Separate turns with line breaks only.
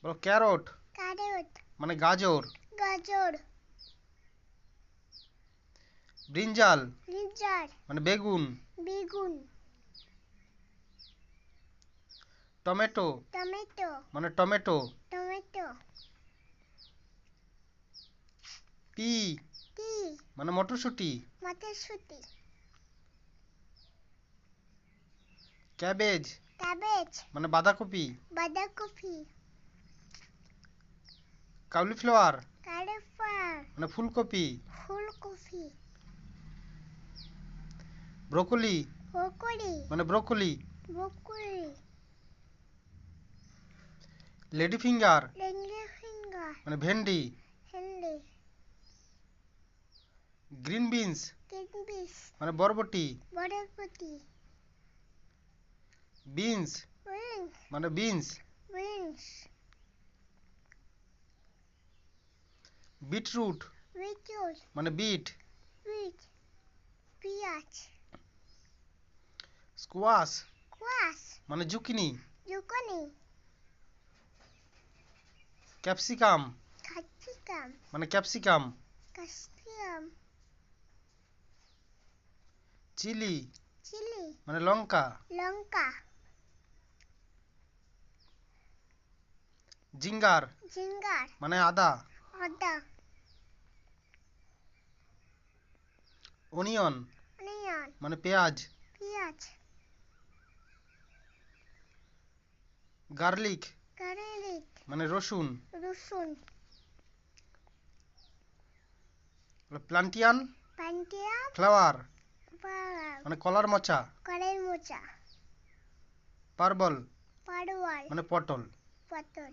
বলো carrot
carrot
মানে গাজর।
গাজর
ব্রিঞ্জাল
ব্রিঞ্জাল
মানে বেগুন।
বেগুন
টমেটো
টমেটো
মানে টমেটো।
টমেটো
পি
টি
মানে মটরশুঁটি।
মটরশুঁটি
ক্যাবেজ
ক্যাবেজ
মানে বাঁধাকপি।
বাঁধাকপি
কাউলিফ্লাওয়ার
কলিফ্লাওয়ার
মানে ফুলকপি।
ফুলকপি
ব্রোকলি
ব্রোকলি
মানে broccoli.
Broccoli
lady finger
lady finger
মানে ভেন্ডি।
ভেন্ডি
গ্রিন বিনস
গ্রিন বিনস
মানে বরবটি।
বরবটি
বিনস
বিনস
মানে বিনস।
বিনস
বিটরুট
বিটরুট
মানে বিট।
বিট পেঁয়াজ
স্কোয়াশ
কোয়াশ
মানে জুকিনি।
জুকনি
ক্যাপসিকাম
ক্যাপসিকাম
মানে ক্যাপসিকাম।
ক্যাপসিকাম
চিলি
চিলি
মানে লঙ্কা।
লঙ্কা
জিঙ্গার
জিঙ্গার
মানে আদা।
আদা
অনিয়ন
অনিয়ন
মানে পেঁয়াজ।
পেঁয়াজ
গার্লিক
গার্লিক
মানে রসুন।
রসুন
প্লান্টিয়ান
পান্টিয়া
ফ্লাওয়ার
পাড়া
মানে কলার মোচা।
কড়াই মোচা
পার্বল
পাড়োয়াল
মানে পটল।
পটল